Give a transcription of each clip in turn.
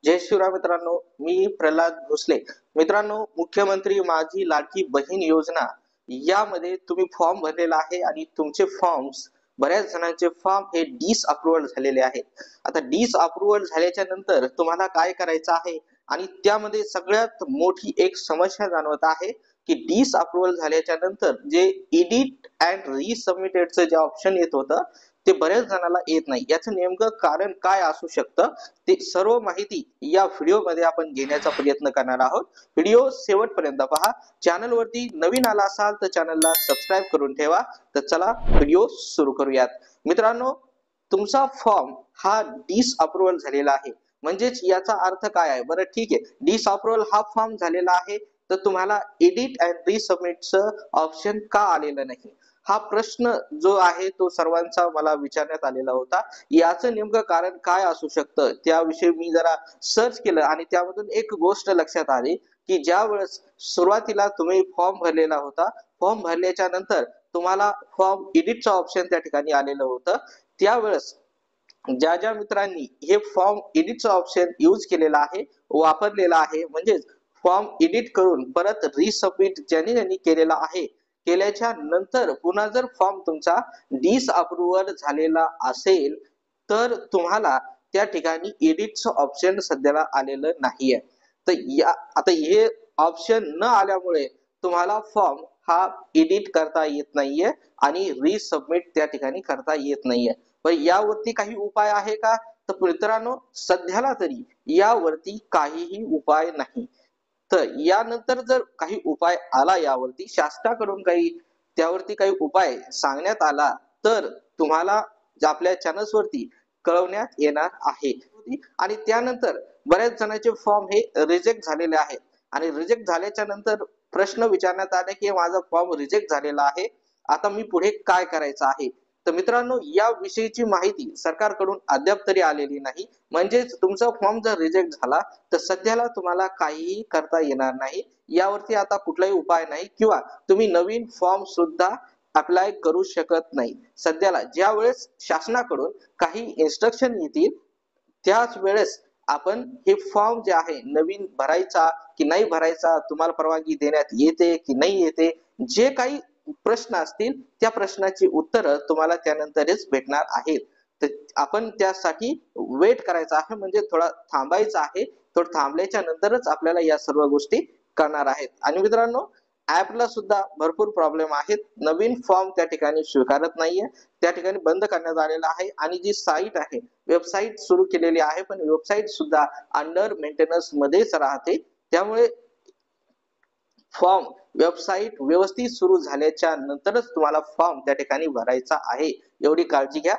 जय शिवराय मित्रांनो, मी प्रल्हाद भोसले. मित्रांनो, मुख्यमंत्री माझी लाडकी बहीण योजना यामध्ये तुम्ही फॉर्म भरलेला आहे आणि तुमचे फॉर्म्स बऱ्याच जणांचे फॉर्म हे डिसअप्रूव्हल झालेले आहेत. आता डिसअप्रूव्हल झाल्याच्या नंतर तुम्हाला काय करायचं आहे आणि त्यामध्ये सगळ्यात मोठी एक समस्या जाणवत आहे की डिसअप्रूव्हल झाल्याच्या नंतर जे एडिट अँड रिसबमिटेडचं जे ऑप्शन येत होतं ते बऱ्याच जणांना येत नाही. याचं नेमकं कारण काय असू शकतं ते सर्व माहिती या व्हिडिओ मध्ये आपण घेण्याचा प्रयत्न करणार आहोत. व्हिडिओ शेवटपर्यंत पहा. चॅनल वरती नवीन आला असाल तर चॅनलला सबस्क्राइब करून ठेवा. तर चला व्हिडिओ सुरू करूयात. मित्रांनो, तुमचा फॉर्म हा डिसअप्रूव्हल झालेला आहे. म्हणजेच याचा अर्थ काय आहे? बरं ठीक आहे, डिसअप्रूव्हल हा फॉर्म झालेला आहे तर तुम्हाला एडिट अँड रिसबमिटचं ऑप्शन का आलेलं नाही? हा प्रश्न जो आहे तो सर्वांचा मला विचारण्यात आलेला होता. याचं नेमकं कारण काय असू शकतं त्याविषयी मी जरा सर्च केलं आणि त्यामधून एक गोष्ट लक्षात आली की ज्या वेळेस सुरुवातीला तुम्ही फॉर्म भरलेला होता, फॉर्म भरल्याच्या नंतर तुम्हाला फॉर्म एडिटचं ऑप्शन त्या ठिकाणी आलेलं होतं. त्यावेळेस ज्या ज्या मित्रांनी हे फॉर्म एडिटचं ऑप्शन यूज केलेला आहे, वापरलेला आहे, म्हणजेच फॉर्म एडिट करून परत रिसबमिट ज्यांनी ज्यांनी केलेला आहे, केल्याच्या नंतर पुन्हा जर फॉर्म तुमचा डिसअप्रूव्हल झालेला असेल तर तुम्हाला त्या ठिकाणी एडिटचं ऑप्शन सध्याला आलेलं नाहीये. तर आता हे ऑप्शन न आल्यामुळे तुम्हाला फॉर्म हा एडिट करता येत नाहीये आणि रिसबमिट त्या ठिकाणी करता येत नाहीये. पण यावरती काही उपाय आहे का? तर मित्रांनो, सध्याला तरी यावरती काहीही उपाय नाही. तर यानंतर जर काही उपाय आला यावरती शासनाकडून त्यावरती काही उपाय सांगण्यात आला तर तुम्हाला आपल्या चॅनल्स वरती कळवण्यात येणार आहे. आणि त्यानंतर बऱ्याच जणांचे फॉर्म हे रिजेक्ट झालेले आहेत आणि रिजेक्ट झाल्याच्या नंतर प्रश्न विचारण्यात आले की माझा फॉर्म रिजेक्ट झालेला आहे, आता मी पुढे काय करायचं आहे? तर मित्रांनो, या विषयीची माहिती सरकारकडून अद्याप तरी आलेली नाही. म्हणजेच तुमचा फॉर्म जर रिजेक्ट झाला तर सध्याला तुम्हाला काहीही करता येणार नाही. यावरती आता कुठलाही उपाय नाही किंवा तुम्ही नवीन फॉर्म सुद्धा अप्लाय करू शकत नाही. सध्याला ज्या वेळेस शासनाकडून काही इन्स्ट्रक्शन येतील त्याच वेळेस आपण हे फॉर्म जे आहे नवीन भरायचा की नाही भरायचा, तुम्हाला परवानगी देण्यात येते की नाही येते, जे काही प्रश्न असतील त्या प्रश्नाची उत्तरं तुम्हाला त्यानंतरच भेटणार आहेत. तर आपण त्यासाठी वेट करायचा आहे, म्हणजे थोडा थांबायचं आहे. थोडं थांबल्याच्या नंतरच आपल्याला या सर्व गोष्टी करणार आहेत. आणि मित्रांनो, ऍपला सुद्धा भरपूर प्रॉब्लेम आहेत. नवीन फॉर्म त्या ठिकाणी स्वीकारत नाहीये, त्या ठिकाणी बंद करण्यात आलेला आहे. आणि जी साईट आहे, वेबसाईट सुरू केलेली आहे पण वेबसाईट सुद्धा अंडर मेंटेनन्स मध्येच राहते. त्यामुळे फॉर्म वेबसाईट व्यवस्थित सुरू झाल्याच्या नंतरच तुम्हाला फॉर्म त्या ठिकाणी भरायचा आहे, एवढी काळजी घ्या.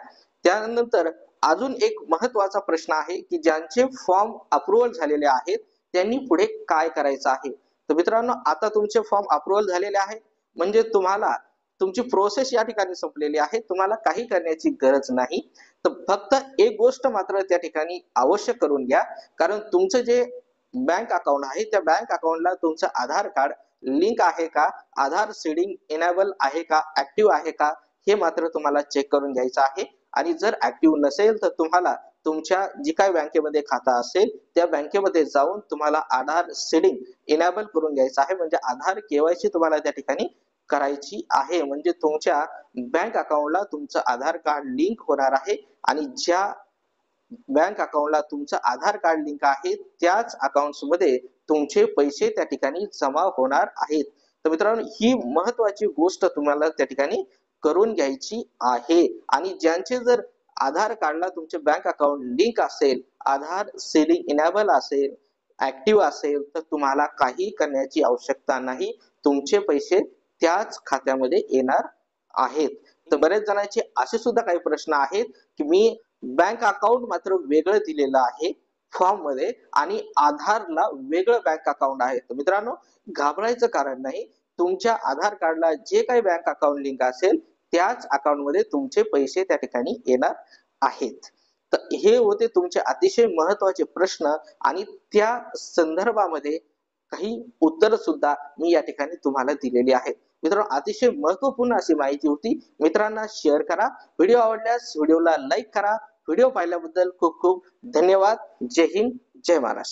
त्यानंतर अजून एक महत्त्वाचा प्रश्न आहे की ज्यांचे फॉर्म अप्रूव्हल झालेले आहेत त्यांनी पुढे काय करायचं आहे? तर मित्रांनो, आता तुमचे फॉर्म अप्रूव्हल झालेले आहे म्हणजे तुम्हाला तुमची प्रोसेस या ठिकाणी संपलेली आहे, तुम्हाला काही करण्याची गरज नाही. तर फक्त एक गोष्ट मात्र त्या ठिकाणी आवश्यक करून घ्या, कारण तुमचं जे बँक अकाउंट आहे त्या बँक अकाउंटला तुमचं आधार कार्ड लिंक आहे का, आधार सीडिंग इनेबल आहे का, ऍक्टिव्ह आहे का, हे मात्र तुम्हाला चेक करून घ्यायचं आहे. आणि जर ऍक्टिव्ह नसेल तर तुम्हाला तुमच्या जी काही बँकेमध्ये खाता असेल त्या बँकेमध्ये जाऊन तुम्हाला आधार सीडिंग इनेबल करून घ्यायचं आहे, म्हणजे आधार केवायसी तुम्हाला त्या ठिकाणी करायची आहे. म्हणजे तुमच्या बँक अकाउंटला तुमचं आधार कार्ड लिंक होणार आहे आणि ज्या बँक अकाउंटला तुमचं आधार कार्ड लिंक आहे त्याच अकाउंट्स मध्ये तुमचे पैसे त्या ठिकाणी जमा होणार आहेत. तर मित्रांनो, ही महत्वाची गोष्ट तुम्हाला त्या ठिकाणी करून घ्यायची आहे. आणि ज्यांचे जर आधार कार्डला तुमचे बँक अकाउंट लिंक असेल, आधार सीडिंग इनेबल असेल, ऍक्टिव्ह असेल, तर तुम्हाला काही करण्याची आवश्यकता नाही, तुमचे पैसे त्याच खात्यामध्ये येणार आहेत. तर बरेच जणांचे असे सुद्धा काही प्रश्न आहेत की मी बँक अकाउंट मात्र वेगळं दिलेलं आहे फॉर्म मध्ये आणि आधारला वेगळं बँक अकाउंट आहे. तर मित्रांनो, घाबरायचं कारण नाही. तुमच्या आधार कार्डला जे काही बँक अकाउंट लिंक असेल त्याच अकाउंट मध्ये तुमचे पैसे त्या ठिकाणी येणार आहेत. तर हे होते तुमचे अतिशय महत्वाचे प्रश्न आणि त्या संदर्भामध्ये काही उत्तर सुद्धा मी या ठिकाणी तुम्हाला दिलेली आहेत. मित्रांनो, अतिशय महत्वपूर्ण अशी माहिती होती. मित्रांना शेअर करा. व्हिडिओ आवडल्यास व्हिडिओला लाईक करा. व्हिडिओ पाहिल्याबद्दल खूप खूप धन्यवाद. जय हिंद, जय महाराष्ट्र.